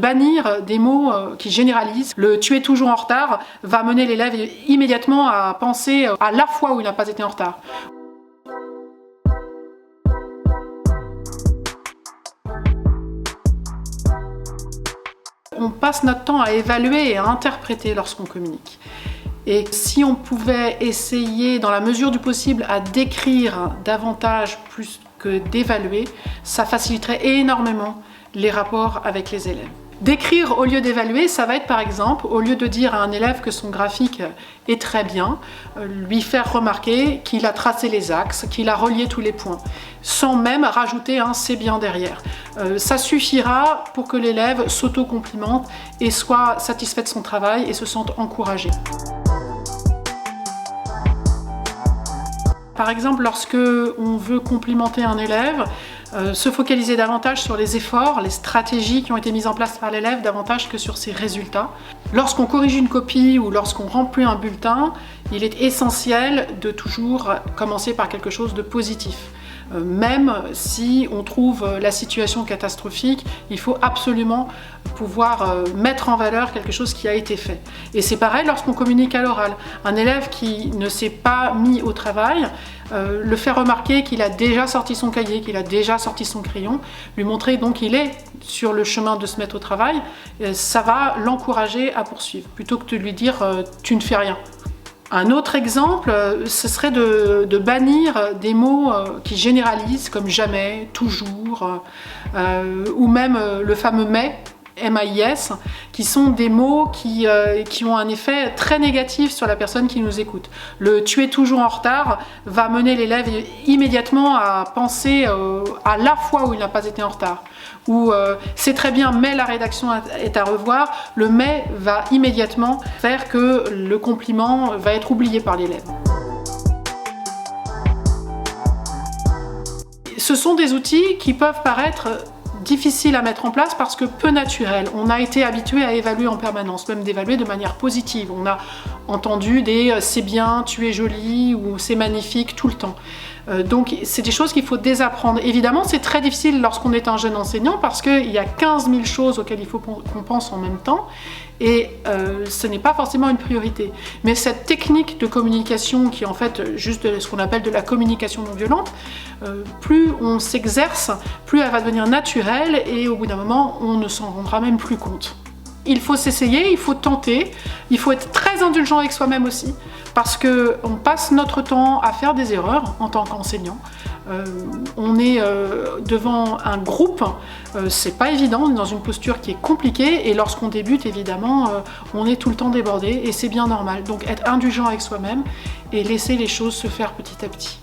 Bannir des mots qui généralisent. Le « tu es toujours en retard » va mener l'élève immédiatement à penser à la fois où il n'a pas été en retard. On passe notre temps à évaluer et à interpréter lorsqu'on communique. Et si on pouvait essayer, dans la mesure du possible, à décrire davantage plus que d'évaluer, ça faciliterait énormément les rapports avec les élèves. Décrire au lieu d'évaluer, ça va être par exemple, au lieu de dire à un élève que son graphique est très bien, lui faire remarquer qu'il a tracé les axes, qu'il a relié tous les points, sans même rajouter un « c'est bien » derrière. Ça suffira pour que l'élève s'auto-complimente et soit satisfait de son travail et se sente encouragé. Par exemple, lorsque on veut complimenter un élève, se focaliser davantage sur les efforts, les stratégies qui ont été mises en place par l'élève, davantage que sur ses résultats. Lorsqu'on corrige une copie ou lorsqu'on remplit un bulletin, il est essentiel de toujours commencer par quelque chose de positif. Même si on trouve la situation catastrophique, il faut absolument pouvoir mettre en valeur quelque chose qui a été fait. Et c'est pareil lorsqu'on communique à l'oral. Un élève qui ne s'est pas mis au travail, le faire remarquer qu'il a déjà sorti son cahier, qu'il a déjà sorti son crayon, lui montrer donc qu'il est sur le chemin de se mettre au travail, ça va l'encourager à poursuivre, plutôt que de lui dire « tu ne fais rien ». Un autre exemple, ce serait de bannir des mots qui généralisent comme « jamais »,« toujours » ou même le fameux « mais ». MAIS, qui sont des mots qui ont un effet très négatif sur la personne qui nous écoute. Le « tu es toujours en retard » va mener l'élève immédiatement à penser à la fois où il n'a pas été en retard. Ou c'est très bien mais la rédaction est à revoir. Le « mais » va immédiatement faire que le compliment va être oublié par l'élève. Ce sont des outils qui peuvent paraître difficile à mettre en place parce que peu naturel. On a été habitué à évaluer en permanence, même d'évaluer de manière positive. On a entendu des « c'est bien »,« tu es jolie » ou « c'est magnifique » tout le temps. Donc c'est des choses qu'il faut désapprendre. Évidemment, c'est très difficile lorsqu'on est un jeune enseignant parce qu'il y a 15 000 choses auxquelles il faut qu'on pense en même temps et ce n'est pas forcément une priorité. Mais cette technique de communication qui est en fait juste ce qu'on appelle de la communication non violente, plus on s'exerce, plus elle va devenir naturelle et au bout d'un moment, on ne s'en rendra même plus compte. Il faut s'essayer, il faut tenter, il faut être très indulgent avec soi-même aussi, parce qu'on passe notre temps à faire des erreurs en tant qu'enseignant. On est devant un groupe, c'est pas évident, on est dans une posture qui est compliquée et lorsqu'on débute, évidemment, on est tout le temps débordé et c'est bien normal. Donc être indulgent avec soi-même et laisser les choses se faire petit à petit.